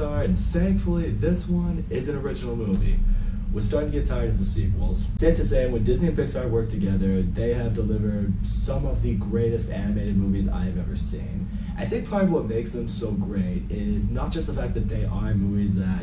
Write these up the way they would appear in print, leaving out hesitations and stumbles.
Pixar, and thankfully this one is an original movie. We're starting to get tired of the sequels. Safe to say, when Disney and Pixar work together, they have delivered some of the greatest animated movies I have ever seen. I think part of what makes them so great is not just the fact that they are movies that,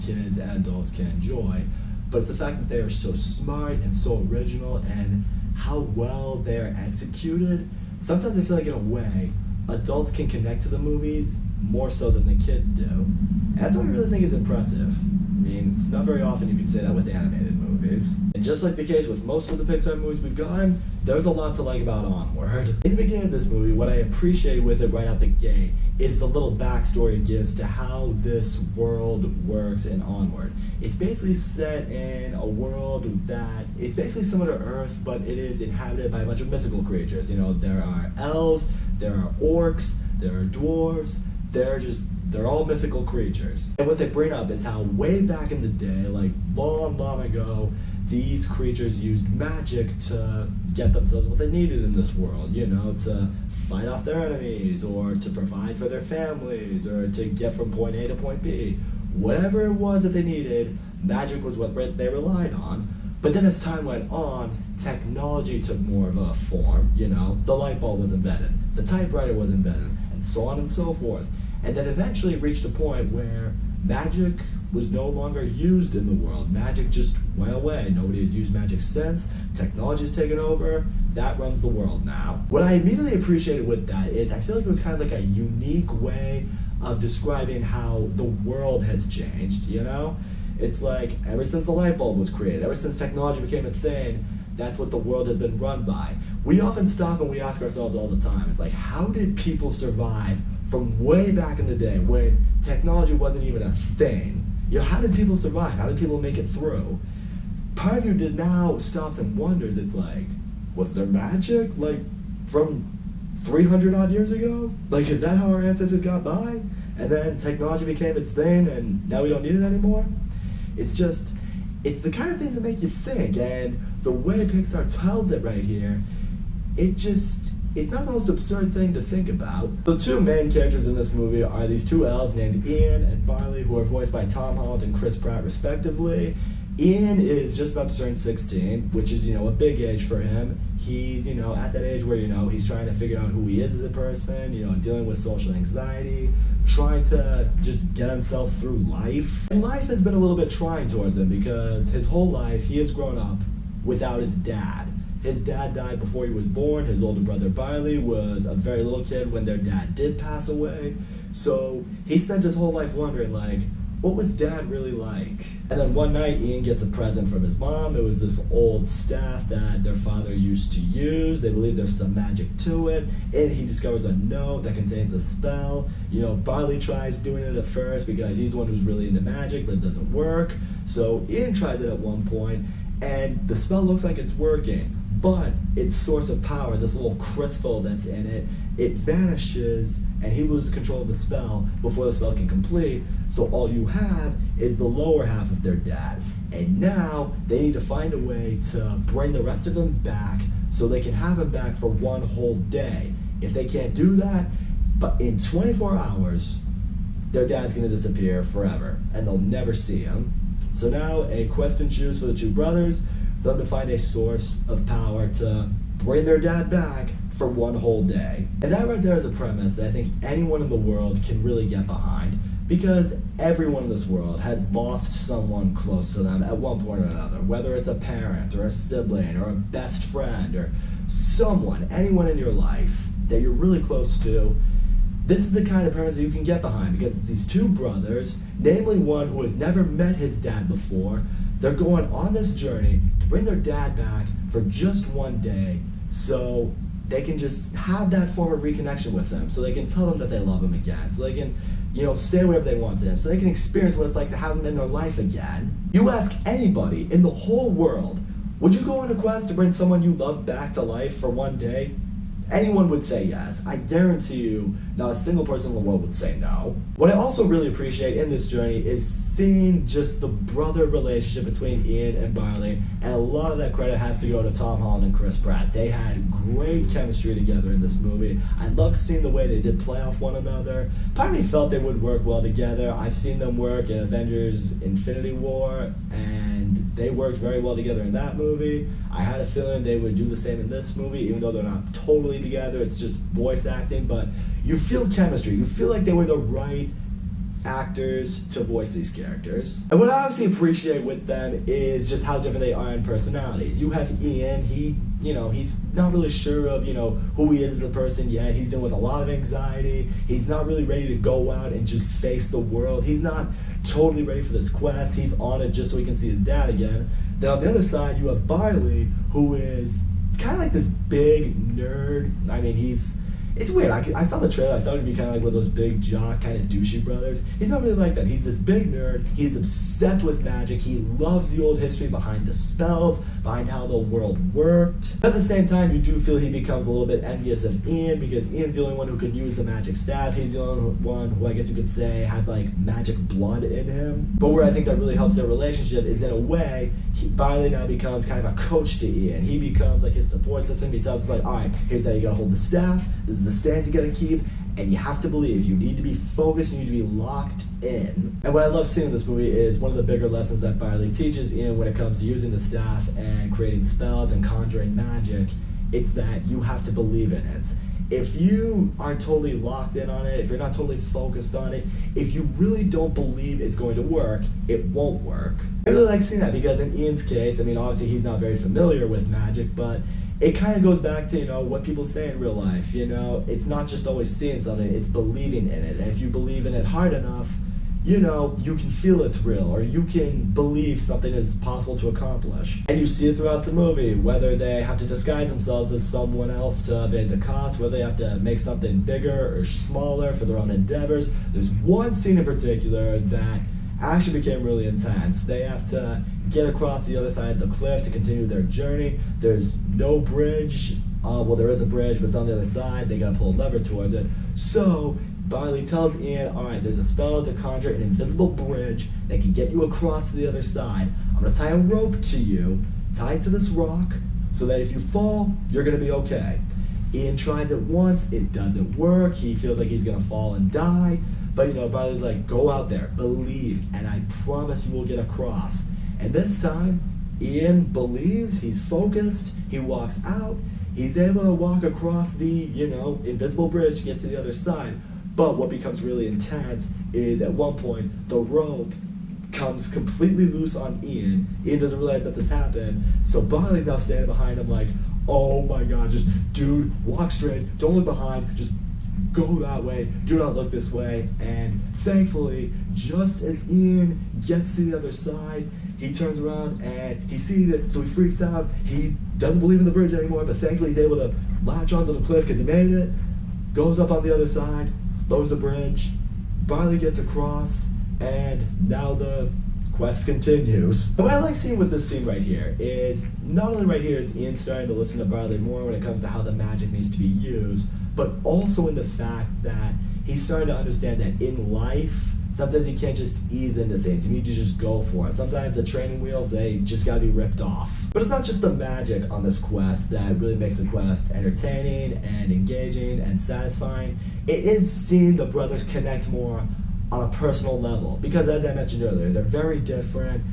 kids and adults can enjoy, but it's the fact that they are so smart and so original and how well they are executed. Sometimes I feel like in a way, adults can connect to the movies more so than the kids do. And that's what I really think is impressive. I mean, it's not very often you can say that with animated movies. And just like the case with most of the Pixar movies we've gotten, there's a lot to like about Onward. In the beginning of this movie, what I appreciated with it right out the gate is the little backstory it gives to how this world works in Onward. It's basically set in a world that is basically similar to Earth, but it is inhabited by a bunch of mythical creatures. There are elves, there are orcs, there are dwarves, they're all mythical creatures. And what they bring up is how way back in the day, like long, long ago, these creatures used magic to get themselves what they needed in this world, to fight off their enemies, or to provide for their families, or to get from point A to point B. Whatever it was that they needed, magic was what they relied on. But then as time went on, technology took more of a form, the light bulb was invented, the typewriter was invented, and so on and so forth. And then eventually it reached a point where magic was no longer used in the world. Magic just went away. Nobody has used magic since. Technology's taken over. That runs the world now. What I immediately appreciated with that is I feel like it was kind of like a unique way of describing how the world has changed, It's like ever since the light bulb was created, ever since technology became a thing, that's what the world has been run by. We often stop and we ask ourselves all the time, it's like, how did people survive from way back in the day when technology wasn't even a thing? How did people survive? How did people make it through? Part of you now stops and wonders, it's like, was there magic? Like, from 300 odd years ago? Like, is that how our ancestors got by? And then technology became its thing and now we don't need it anymore? It's the kind of things that make you think, and the way Pixar tells it right here, it's not the most absurd thing to think about. The two main characters in this movie are these two elves named Ian and Barley, who are voiced by Tom Holland and Chris Pratt respectively. Ian is just about to turn 16, which is, a big age for him. He's, at that age where, he's trying to figure out who he is as a person, dealing with social anxiety, trying to just get himself through life. And life has been a little bit trying towards him because his whole life he has grown up without his dad. His dad died before he was born. His older brother Barley was a very little kid when their dad did pass away. So he spent his whole life wondering, what was dad really like? And then one night, Ian gets a present from his mom. It was this old staff that their father used to use. They believe there's some magic to it. And he discovers a note that contains a spell. Barley tries doing it at first because he's the one who's really into magic, but it doesn't work. So Ian tries it at one point, and the spell looks like it's working. But its source of power, this little crystal that's in it, it vanishes and he loses control of the spell before the spell can complete. So all you have is the lower half of their dad. And now they need to find a way to bring the rest of them back so they can have him back for one whole day. If they can't do that, but in 24 hours, their dad's gonna disappear forever and they'll never see him. So now a quest ensues for the two brothers, for them to find a source of power to bring their dad back for one whole day. And that right there is a premise that I think anyone in the world can really get behind, because everyone in this world has lost someone close to them at one point or another, whether it's a parent or a sibling or a best friend or someone, anyone in your life that you're really close to. This is the kind of premise that you can get behind, because it's these two brothers, namely one who has never met his dad before. They're going on this journey to bring their dad back for just one day so they can just have that form of reconnection with him, so they can tell him that they love him again, so they can, say whatever they want to him, so they can experience what it's like to have him in their life again. You ask anybody in the whole world, would you go on a quest to bring someone you love back to life for one day? anyone would say yes. I guarantee you, not a single person in the world would say no. What I also really appreciate in this journey is seeing just the brother relationship between Ian and Barley, and a lot of that credit has to go to Tom Holland and Chris Pratt. They had great chemistry together in this movie. I loved seeing the way they did play off one another. Part of me felt they would work well together. I've seen them work in Avengers Infinity War, and they worked very well together in that movie. I had a feeling they would do the same in this movie, even though they're not totally together, it's just voice acting, but you feel chemistry. You feel like they were the right actors to voice these characters. And what I obviously appreciate with them is just how different they are in personalities. You have Ian, he's not really sure of, who he is as a person yet. He's dealing with a lot of anxiety. He's not really ready to go out and just face the world. He's not totally ready for this quest. He's on it just so he can see his dad again. Then on the other side, you have Barley, who is kind of like this big nerd. I mean, it's weird. I saw the trailer. I thought he'd be kind of like one of those big jock, kind of douchey brothers. He's not really like that. He's this big nerd. He's obsessed with magic. He loves the old history behind the spells, behind how the world worked. But at the same time, you do feel he becomes a little bit envious of Ian, because Ian's the only one who can use the magic staff. He's the only one who, I guess you could say, has like magic blood in him. But where I think that really helps their relationship is, in a way, Barley now becomes kind of a coach to Ian. He becomes like his support system. He tells us like, all right, here's how you gotta hold the staff. This is the stance you gotta keep, and you have to believe. You need to be focused. You need to be locked in. And what I love seeing in this movie is one of the bigger lessons that Barley teaches Ian when it comes to using the staff and creating spells and conjuring magic. It's that you have to believe in it. If you aren't totally locked in on it, if you're not totally focused on it, if you really don't believe it's going to work, it won't work. I really like seeing that, because in Ian's case, I mean, obviously he's not very familiar with magic, but it kind of goes back to, what people say in real life. It's not just always seeing something, it's believing in it. And if you believe in it hard enough, you can feel it's real, or you can believe something is possible to accomplish. And you see it throughout the movie, whether they have to disguise themselves as someone else to evade the cost, whether they have to make something bigger or smaller for their own endeavors. There's one scene in particular that actually became really intense. They have to get across the other side of the cliff to continue their journey. There's no bridge. Well, there is a bridge, but it's on the other side. They gotta pull a lever towards it. So Barley tells Ian, all right, there's a spell to conjure an invisible bridge that can get you across to the other side. I'm gonna tie a rope to you, tie it to this rock, so that if you fall, you're gonna be okay. Ian tries it once, it doesn't work. He feels like he's gonna fall and die. But Barley's like, go out there, believe, and I promise you will get across. And this time, Ian believes, he's focused, he walks out, he's able to walk across the, invisible bridge to get to the other side. But what becomes really intense is, at one point, the rope comes completely loose on Ian. Ian doesn't realize that this happened, so Barley's now standing behind him like, oh my god, just, dude, walk straight, don't look behind, just go that way, do not look this way. And thankfully, just as Ian gets to the other side, he turns around and he sees it, so he freaks out. He doesn't believe in the bridge anymore, but thankfully he's able to latch onto the cliff because he made it, goes up on the other side, lowers the bridge, Barley gets across, and now the quest continues. And what I like seeing with this scene right here is, not only right here is Ian starting to listen to Barley more when it comes to how the magic needs to be used, but also in the fact that he's starting to understand that in life, sometimes you can't just ease into things. You need to just go for it. Sometimes the training wheels, they just gotta be ripped off. But it's not just the magic on this quest that really makes the quest entertaining and engaging and satisfying. It is seeing the brothers connect more on a personal level. Because as I mentioned earlier, they're very different.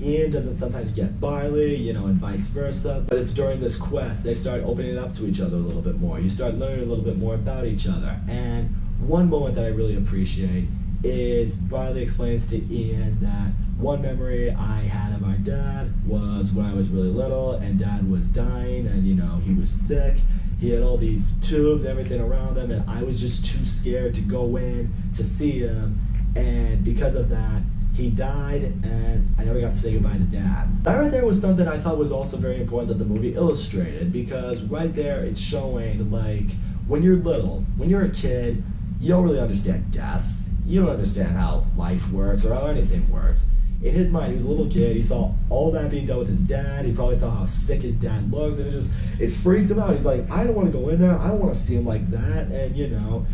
Ian doesn't sometimes get Barley, and vice versa. But it's during this quest, they start opening up to each other a little bit more. You start learning a little bit more about each other. And one moment that I really appreciate is Barley explains to Ian that one memory I had of our dad was when I was really little, and Dad was dying, and he was sick. He had all these tubes and everything around him, and I was just too scared to go in to see him. And because of that, he died, and I never got to say goodbye to Dad. That right there was something I thought was also very important that the movie illustrated, because right there it's showing, like, when you're little, when you're a kid, you don't really understand death. You don't understand how life works or how anything works. in his mind, he was a little kid, he saw all that being done with his dad, he probably saw how sick his dad looks, and it freaked him out. He's like, I don't want to go in there, I don't want to see him like that. And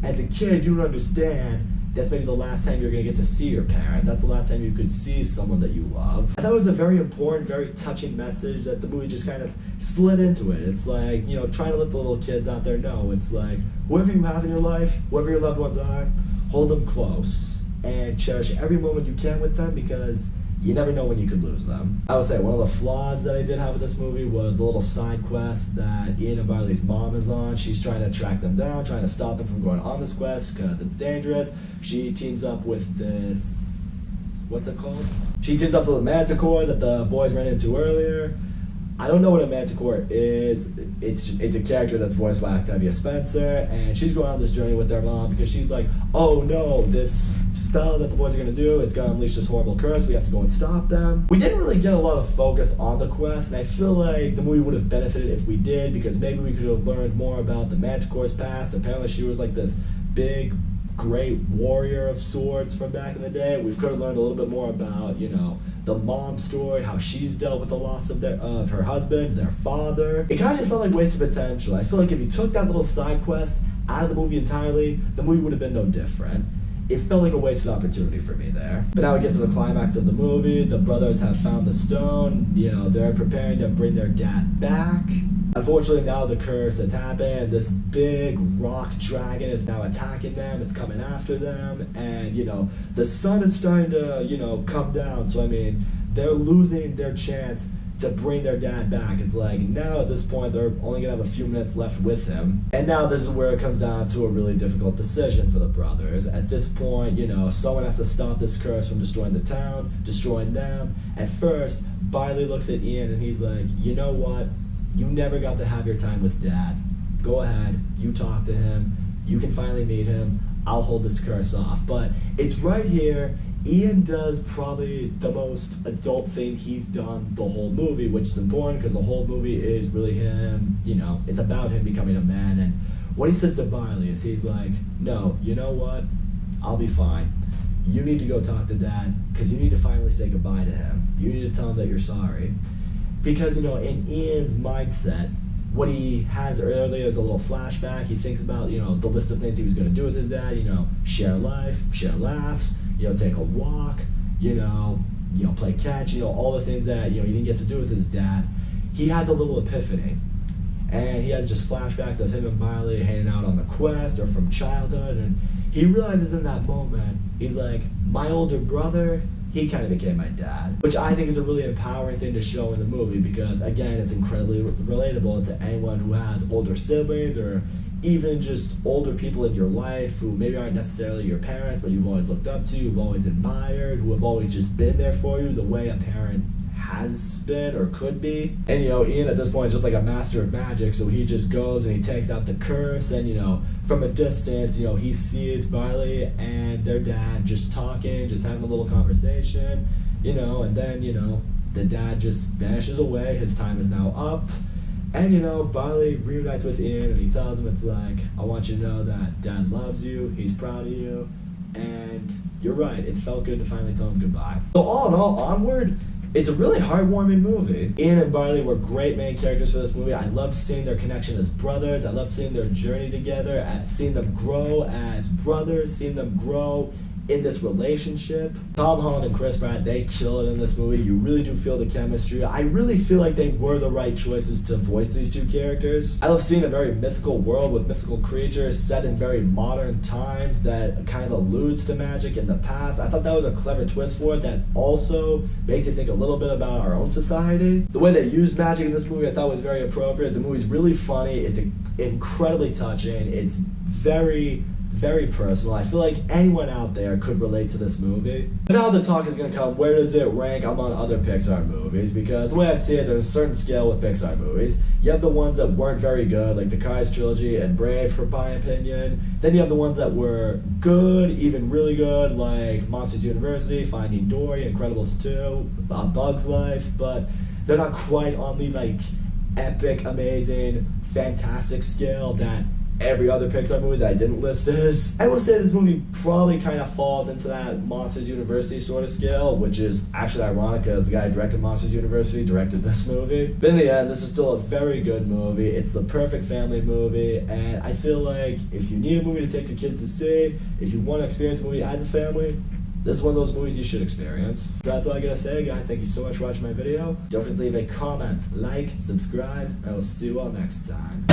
as a kid, you don't understand that's maybe the last time you're going to get to see your parent. That's the last time you could see someone that you love. I thought it was a very important, very touching message that the movie just kind of slid into it. It's like, trying to let the little kids out there know. It's like, whoever you have in your life, whoever your loved ones are, hold them close and cherish every moment you can with them, because you never know when you could lose them. I would say one of the flaws that I did have with this movie was the little side quest that Ian and Barley's mom is on. She's trying to track them down, trying to stop them from going on this quest because it's dangerous. She teams up with this, what's it called? She teams up with the manticore that the boys ran into earlier. I don't know what a manticore is. It's a character that's voiced by Octavia Spencer, and she's going on this journey with their mom because she's like, oh no, this spell that the boys are going to do, it's going to unleash this horrible curse, we have to go and stop them. We didn't really get a lot of focus on the quest, and I feel like the movie would have benefited if we did, because maybe we could have learned more about the manticore's past. Apparently she was like this big, great warrior of sorts from back in the day. We could have learned a little bit more about, the mom story, how she's dealt with the loss of her husband, their father. It kind of just felt like wasted potential. I feel like if you took that little side quest out of the movie entirely, the movie would have been no different. It felt like a wasted opportunity for me there. But now we get to the climax of the movie. The brothers have found the stone. They're preparing to bring their dad back. Unfortunately, now the curse has happened. This big rock dragon is now attacking them. It's coming after them. And, the sun is starting to, come down. So, they're losing their chance to bring their dad back. It's like, now at this point, they're only going to have a few minutes left with him. And now this is where it comes down to a really difficult decision for the brothers. At this point, someone has to stop this curse from destroying the town, destroying them. At first, Barley looks at Ian and he's like, you know what? You never got to have your time with Dad. Go ahead, you talk to him, you can finally meet him, I'll hold this curse off. But it's right here, Ian does probably the most adult thing he's done the whole movie, which is important because the whole movie is really him, it's about him becoming a man. And what he says to Barley is he's like, no, you know what, I'll be fine. You need to go talk to Dad because you need to finally say goodbye to him. You need to tell him that you're sorry. Because, in Ian's mindset, what he has earlier is a little flashback. He thinks about, the list of things he was going to do with his dad, share life, share laughs, take a walk, play catch, all the things that, he didn't get to do with his dad. He has a little epiphany. And he has just flashbacks of him and Barley hanging out on the quest or from childhood. And he realizes in that moment, he's like, my older brother, he kind of became my dad, which I think is a really empowering thing to show in the movie because, again, it's incredibly relatable to anyone who has older siblings or even just older people in your life who maybe aren't necessarily your parents, but you've always looked up to, you've always admired, who have always just been there for you the way a parent has been or could be. And Ian at this point is just like a master of magic, so he just goes and he takes out the curse, and from a distance, he sees Barley and their dad just talking, just having a little conversation, and then the dad just vanishes away. His time is now up. And Barley reunites with Ian and he tells him, it's like, I want you to know that Dad loves you, he's proud of you, and you're right, it felt good to finally tell him goodbye. So all in all, Onward, it's a really heartwarming movie. Ian and Barley were great main characters for this movie. I loved seeing their connection as brothers. I loved seeing their journey together, seeing them grow as brothers, seeing them grow in this relationship. Tom Holland and Chris Pratt, they kill it in this movie. You really do feel the chemistry. I really feel like they were the right choices to voice these two characters. I love seeing a very mythical world with mythical creatures set in very modern times that kind of alludes to magic in the past. I thought that was a clever twist for it that also makes you think a little bit about our own society. The way they used magic in this movie I thought was very appropriate. The movie's really funny. It's incredibly touching. It's very personal. I feel like anyone out there could relate to this movie. But now the talk is going to come, where does it rank among other Pixar movies? Because the way I see it, there's a certain scale with Pixar movies. You have the ones that weren't very good, like the Cars trilogy and Brave, for my opinion. Then you have the ones that were good, even really good, like Monsters University, Finding Dory, Incredibles 2, A Bug's Life, but they're not quite on the epic, amazing, fantastic scale that every other Pixar movie that I didn't list is. I will say this movie probably kind of falls into that Monsters University sort of scale, which is actually ironic because the guy who directed Monsters University directed this movie. But in the end, this is still a very good movie. It's the perfect family movie, and I feel like if you need a movie to take your kids to see, if you want to experience a movie as a family, this is one of those movies you should experience. So that's all I gotta say, guys. Thank you so much for watching my video. Don't forget to leave a comment, like, subscribe, and I will see you all next time.